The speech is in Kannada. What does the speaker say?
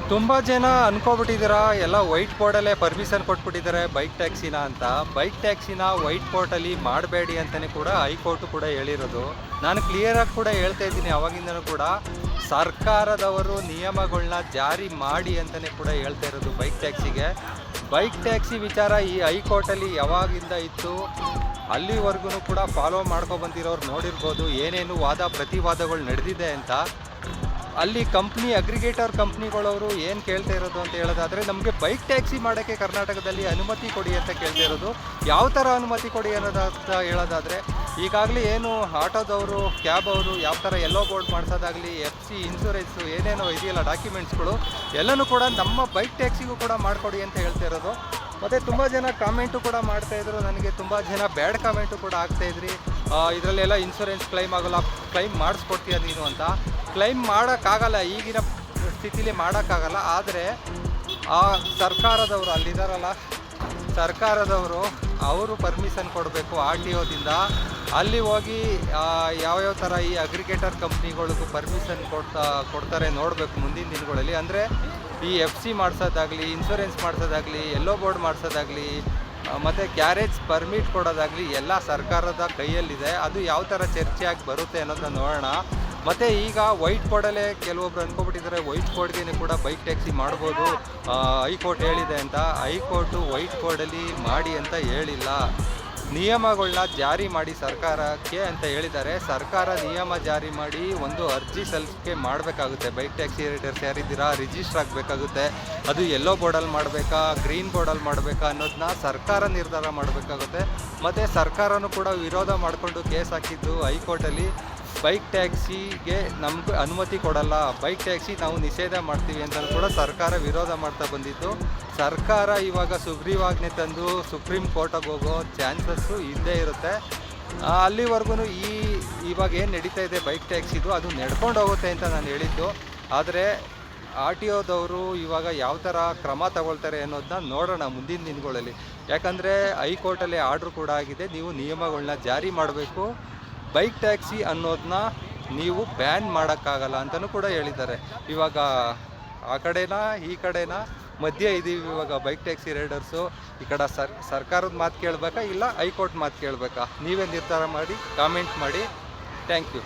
ತುಂಬ ಜನ ಅನ್ಕೋಬಿಟ್ಟಿದ್ದೀರಾ ಎಲ್ಲ ವೈಟ್ ಬೋರ್ಡಲ್ಲೇ ಪರ್ಮಿಷನ್ ಕೊಟ್ಬಿಟ್ಟಿದ್ದಾರೆ ಬೈಕ್ ಟ್ಯಾಕ್ಸಿನ ಅಂತ. ಬೈಕ್ ಟ್ಯಾಕ್ಸಿನ ವೈಟ್ ಬೋರ್ಡಲ್ಲಿ ಮಾಡಬೇಡಿ ಅಂತಲೇ ಕೂಡ ಹೈಕೋರ್ಟು ಕೂಡ ಹೇಳಿರೋದು. ನಾನು ಕ್ಲಿಯರಾಗಿ ಕೂಡ ಹೇಳ್ತಾ ಇದ್ದೀನಿ ಅವಾಗಿಂದನೂ ಕೂಡ, ಸರ್ಕಾರದವರು ನಿಯಮಗಳನ್ನ ಜಾರಿ ಮಾಡಿ ಅಂತಲೇ ಕೂಡ ಹೇಳ್ತಾ ಇರೋದು ಬೈಕ್ ಟ್ಯಾಕ್ಸಿಗೆ. ಬೈಕ್ ಟ್ಯಾಕ್ಸಿ ವಿಚಾರ ಈ ಹೈಕೋರ್ಟಲ್ಲಿ ಯಾವಾಗಿಂದ ಇತ್ತು ಅಲ್ಲಿವರೆಗೂ ಕೂಡ ಫಾಲೋ ಬಂದಿರೋರು ನೋಡಿರ್ಬೋದು ಏನೇನು ವಾದ ಪ್ರತಿವಾದಗಳು ನಡೆದಿದೆ ಅಂತ. ಅಲ್ಲಿ ಅಗ್ರಿಗೇಟರ್ ಕಂಪ್ನಿಗಳವರು ಏನು ಕೇಳ್ತಾ ಇರೋದು ಅಂತ ಹೇಳೋದಾದರೆ, ನಮಗೆ ಬೈಕ್ ಟ್ಯಾಕ್ಸಿ ಮಾಡೋಕ್ಕೆ ಕರ್ನಾಟಕದಲ್ಲಿ ಅನುಮತಿ ಕೊಡಿ ಅಂತ ಕೇಳ್ತಾ ಇರೋದು. ಯಾವ ಥರ ಅನುಮತಿ ಕೊಡಿ ಅನ್ನೋದಂತ ಹೇಳೋದಾದರೆ, ಈಗಾಗಲೇ ಏನು ಆಟೋದವರು ಕ್ಯಾಬ್ ಅವರು ಯಾವ ಥರ ಎಲ್ಲೋ ಬೋರ್ಡ್ ಮಾಡಿಸೋದಾಗಲಿ, FC ಇನ್ಶೂರೆನ್ಸು ಏನೇನೋ ಇದೆಯಲ್ಲ ಡಾಕ್ಯುಮೆಂಟ್ಸ್ಗಳು ಎಲ್ಲನೂ ಕೂಡ ನಮ್ಮ ಬೈಕ್ ಟ್ಯಾಕ್ಸಿಗೂ ಕೂಡ ಮಾಡಿಕೊಡಿ ಅಂತ ಹೇಳ್ತಾ ಇರೋದು. ಮತ್ತು ತುಂಬ ಜನ ಕಾಮೆಂಟು ಕೂಡ ಮಾಡ್ತಾಯಿದ್ರು, ನನಗೆ ತುಂಬ ಜನ ಬ್ಯಾಡ್ ಕಾಮೆಂಟು ಕೂಡ ಆಗ್ತಾಯಿದ್ರಿ. ಇದರಲ್ಲೆಲ್ಲ ಇನ್ಶೂರೆನ್ಸ್ ಕ್ಲೈಮ್ ಆಗೋಲ್ಲ, ಕ್ಲೈಮ್ ಮಾಡಿಸ್ಕೊಡ್ತೀಯ ನೀನು ಅಂತ. ಕ್ಲೈಮ್ ಮಾಡೋಕ್ಕಾಗಲ್ಲ, ಈಗಿನ ಸ್ಥಿತಿಲಿ ಮಾಡೋಕ್ಕಾಗಲ್ಲ. ಆದರೆ ಆ ಸರ್ಕಾರದವರು ಅಲ್ಲಿದ್ದಾರಲ್ಲ, ಸರ್ಕಾರದವರು ಅವರು ಪರ್ಮಿಷನ್ ಕೊಡಬೇಕು RTOದಿಂದ. ಅಲ್ಲಿ ಹೋಗಿ ಯಾವ್ಯಾವ ಥರ ಈ ಅಗ್ರಿಗೇಟರ್ ಕಂಪ್ನಿಗಳಿಗೂ ಪರ್ಮಿಷನ್ ಕೊಡ್ತಾರೆ ನೋಡಬೇಕು ಮುಂದಿನ ದಿನಗಳಲ್ಲಿ. ಅಂದರೆ ಈ FC ಮಾಡಿಸೋದಾಗಲಿ, ಇನ್ಶೂರೆನ್ಸ್ ಮಾಡಿಸೋದಾಗಲಿ, ಎಲ್ಲೋ ಬೋರ್ಡ್ ಮಾಡಿಸೋದಾಗಲಿ, ಮತ್ತು ಗ್ಯಾರೇಜ್ ಪರ್ಮಿಟ್ ಕೊಡೋದಾಗಲಿ ಎಲ್ಲ ಸರ್ಕಾರದ ಕೈಯಲ್ಲಿದೆ. ಅದು ಯಾವ ಥರ ಚರ್ಚೆಯಾಗಿ ಬರುತ್ತೆ ಅನ್ನೋದನ್ನ ನೋಡೋಣ. ಮತ್ತು ಈಗ ವೈಟ್ ಬೋರ್ಡಲ್ಲೇ ಕೆಲವೊಬ್ರು ಅಂದ್ಕೊಬಿಟ್ಟಿದ್ದಾರೆ ವೈಟ್ ಬೋರ್ಡ್ಗೆ ಕೂಡ ಬೈಕ್ ಟ್ಯಾಕ್ಸಿ ಮಾಡ್ಬೋದು, ಹೈಕೋರ್ಟ್ ಹೇಳಿದೆ ಅಂತ. ಹೈಕೋರ್ಟು ವೈಟ್ ಬೋರ್ಡಲ್ಲಿ ಮಾಡಿ ಅಂತ ಹೇಳಿಲ್ಲ, ನಿಯಮಗಳನ್ನ ಜಾರಿ ಮಾಡಿ ಸರ್ಕಾರಕ್ಕೆ ಅಂತ ಹೇಳಿದ್ದಾರೆ. ಸರ್ಕಾರ ನಿಯಮ ಜಾರಿ ಮಾಡಿ ಒಂದು ಅರ್ಜಿ ಸಲ್ಲಿಕೆ ಮಾಡಬೇಕಾಗುತ್ತೆ. ಬೈಕ್ ಟ್ಯಾಕ್ಸಿ ರೈಡರ್ಸ್ ಯಾರಿದ್ದೀರಾ ರಿಜಿಸ್ಟರ್ ಆಗಬೇಕಾಗುತ್ತೆ. ಅದು ಎಲ್ಲೋ ಬೋರ್ಡಲ್ಲಿ ಮಾಡಬೇಕಾ ಗ್ರೀನ್ ಬೋರ್ಡಲ್ಲಿ ಮಾಡಬೇಕಾ ಅನ್ನೋದನ್ನ ಸರ್ಕಾರ ನಿರ್ಧಾರ ಮಾಡಬೇಕಾಗುತ್ತೆ. ಮತ್ತು ಸರ್ಕಾರನೂ ಕೂಡ ವಿರೋಧ ಮಾಡಿಕೊಂಡು ಕೇಸ್ ಹಾಕಿದ್ದು ಹೈಕೋರ್ಟಲ್ಲಿ. ಬೈಕ್ ಟ್ಯಾಕ್ಸಿಗೆ ನಮ್ಗೆ ಅನುಮತಿ ಕೊಡಲ್ಲ, ಬೈಕ್ ಟ್ಯಾಕ್ಸಿ ನಾವು ನಿಷೇಧ ಮಾಡ್ತೀವಿ ಅಂತ ಕೂಡ ಸರ್ಕಾರ ವಿರೋಧ ಮಾಡ್ತಾ ಬಂದಿದ್ದು. ಸರ್ಕಾರ ಇವಾಗ ಸುಗ್ರೀವಾಜ್ಞೆ ತಂದು ಸುಪ್ರೀಂ ಕೋರ್ಟಿಗೆ ಹೋಗೋ ಚಾನ್ಸಸ್ಸು ಇದ್ದೇ ಇರುತ್ತೆ. ಅಲ್ಲಿವರೆಗೂ ಇವಾಗ ಏನು ನಡೀತಾ ಇದೆ ಬೈಕ್ ಟ್ಯಾಕ್ಸಿದು ಅದು ನಡ್ಕೊಂಡು ಹೋಗುತ್ತೆ ಅಂತ ನಾನು ಹೇಳಿದ್ದು. ಆದರೆ RTOದವರು ಇವಾಗ ಯಾವ ಥರ ಕ್ರಮ ತಗೊಳ್ತಾರೆ ಅನ್ನೋದನ್ನ ನೋಡೋಣ ಮುಂದಿನ ದಿನಗಳಲ್ಲಿ. ಯಾಕಂದರೆ ಹೈಕೋರ್ಟಲ್ಲಿ ಆರ್ಡ್ರ್ ಕೂಡ ಆಗಿದೆ, ನೀವು ನಿಯಮಗಳನ್ನ ಜಾರಿ ಮಾಡಬೇಕು, ಬೈಕ್ ಟ್ಯಾಕ್ಸಿ ಅನ್ನೋದನ್ನ ನೀವು ಬ್ಯಾನ್ ಮಾಡೋಕ್ಕಾಗಲ್ಲ ಅಂತಲೂ ಕೂಡ ಹೇಳಿದ್ದಾರೆ. ಇವಾಗ ಆ ಕಡೆನಾ ಈ ಕಡೆನಾ ಮಧ್ಯೆ ಇದ್ದೀವಿ ಇವಾಗ ಬೈಕ್ ಟ್ಯಾಕ್ಸಿ ರೈಡರ್ಸು. ಈ ಕಡೆ ಸರ್ಕಾರದ ಮಾತು ಕೇಳಬೇಕಾ ಇಲ್ಲ ಹೈಕೋರ್ಟ್ ಮಾತು ಕೇಳಬೇಕಾ? ನೀವೇ ನಿರ್ಧಾರ ಮಾಡಿ ಕಾಮೆಂಟ್ ಮಾಡಿ. Thank you.